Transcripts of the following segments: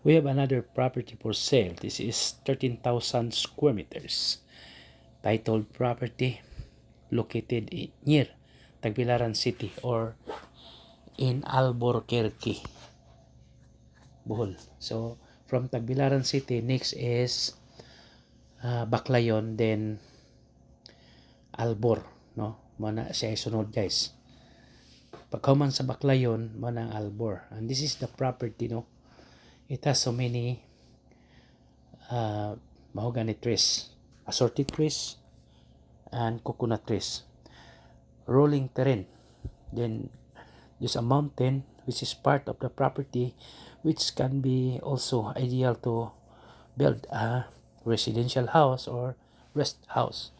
We have another property for sale. This is 13,000 square meters. Titled property located near Tagbilaran City or in Albuquerque, Bohol. So from Tagbilaran City, next is Baclayon, then Albor, no? Mana siya sunod, guys. Pagkaman sa Baclayon, mana Albor. And this is the property, no? It has so many mahogany trees, assorted trees, and coconut trees. Rolling terrain. Then there's a mountain which is part of the property, which can be also ideal to build a residential house or rest house.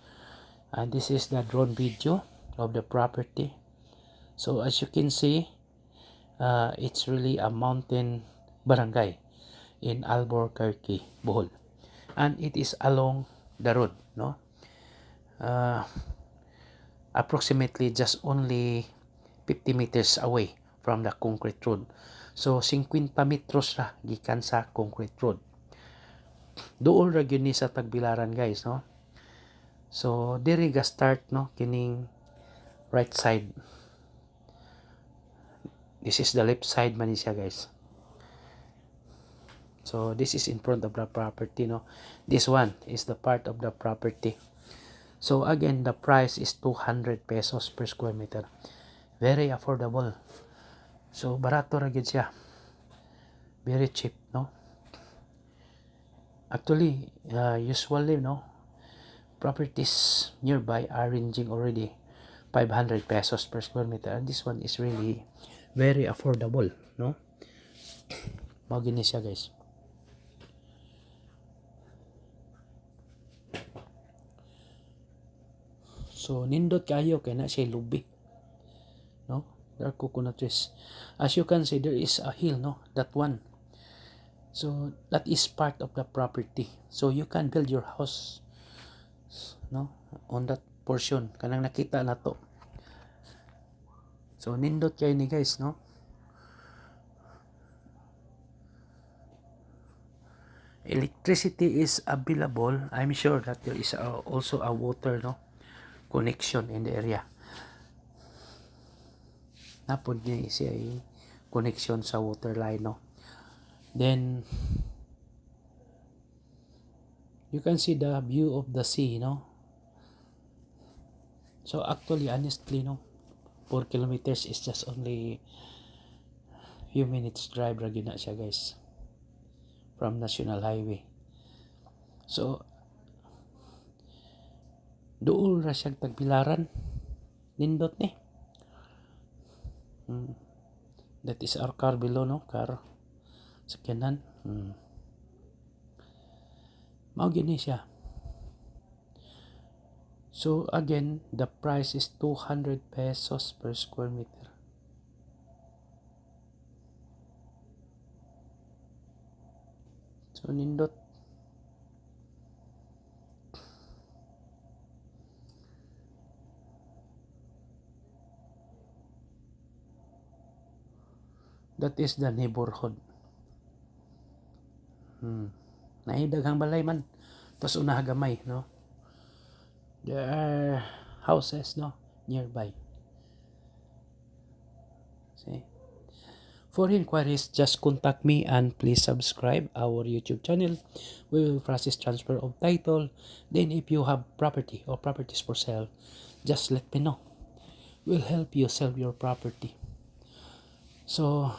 And this is the drone video of the property. So as you can see, it's really a mountain barangay in Albuquerque, Bohol, and it is along the road, no? Approximately just only 50 meters away from the concrete road. So 50 metros ra gikan sa concrete road. Duol ra gyud ni sa Tagbilaran, guys, no? So diri ga start, no, kining right side. This is the left side man siya, guys. So this is in front of the property, no? This one is the part of the property. So again, the price is 200 pesos per square meter. Very affordable. So barato ra gyud siya. Very cheap, no? Actually, usually, no, properties nearby are ranging already 500 pesos per square meter, and this one is really very affordable, no? Mao gini siya, guys. So nindot kayo kay na siya lubi, no? There are coconut trees. As you can see, there is a hill, no? That one. So that is part of the property. So you can build your house, no, on that portion. Kanang nakita na to. So nindot kayo ni, guys, no? Electricity is available. I'm sure that there is also a water, no, connection in the area. Napod niya siya connection sa water line, no? Then you can see the view of the sea, no? So actually, honestly, no, 4 kilometers is just only few minutes drive ra gyud na siya, guys, from National Highway. So duol ra siyang Tagbilaran, nindot ni. That is our car below, no? Car sakyanan. Mao gini siya. So again, the price is 200 pesos per square meter. So nindot. That is the neighborhood. Naidaghang balay man. Tapos una gamay, no? There are houses, no, nearby. See? For inquiries, just contact me and please subscribe our YouTube channel. We will process transfer of title. Then if you have property or properties for sale, just let me know. We'll help you sell your property. So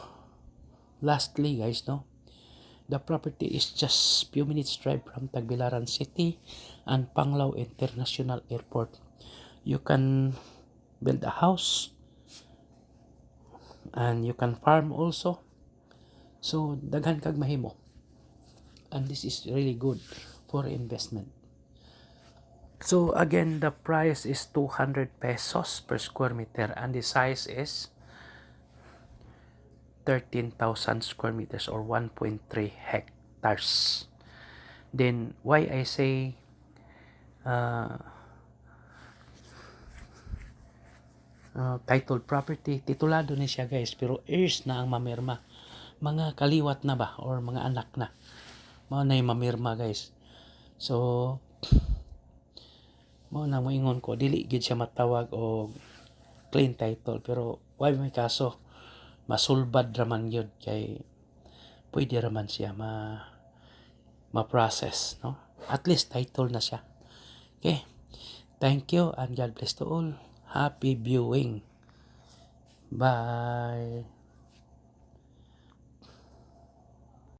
lastly, guys, no, the property is just few minutes drive from Tagbilaran City and Panglao International Airport. You can build a house and you can farm also. So daghan kag mahimo. And this is really good for investment. So again, the price is 200 pesos per square meter and the size is 13,000 square meters or 1.3 hectares. Then why I say titled property, titulado ni siya, guys, pero heirs na ang mamirma. mga kaliwat na ba or mga anak na mao na mamirma guys. So mao na moingon ko dili gid siya matawag og clean title, pero why may kaso masulbad raman gyud kay pwede raman siya ma-process, no? At least title na siya. Okay, thank you and God bless to all. Happy viewing. Bye.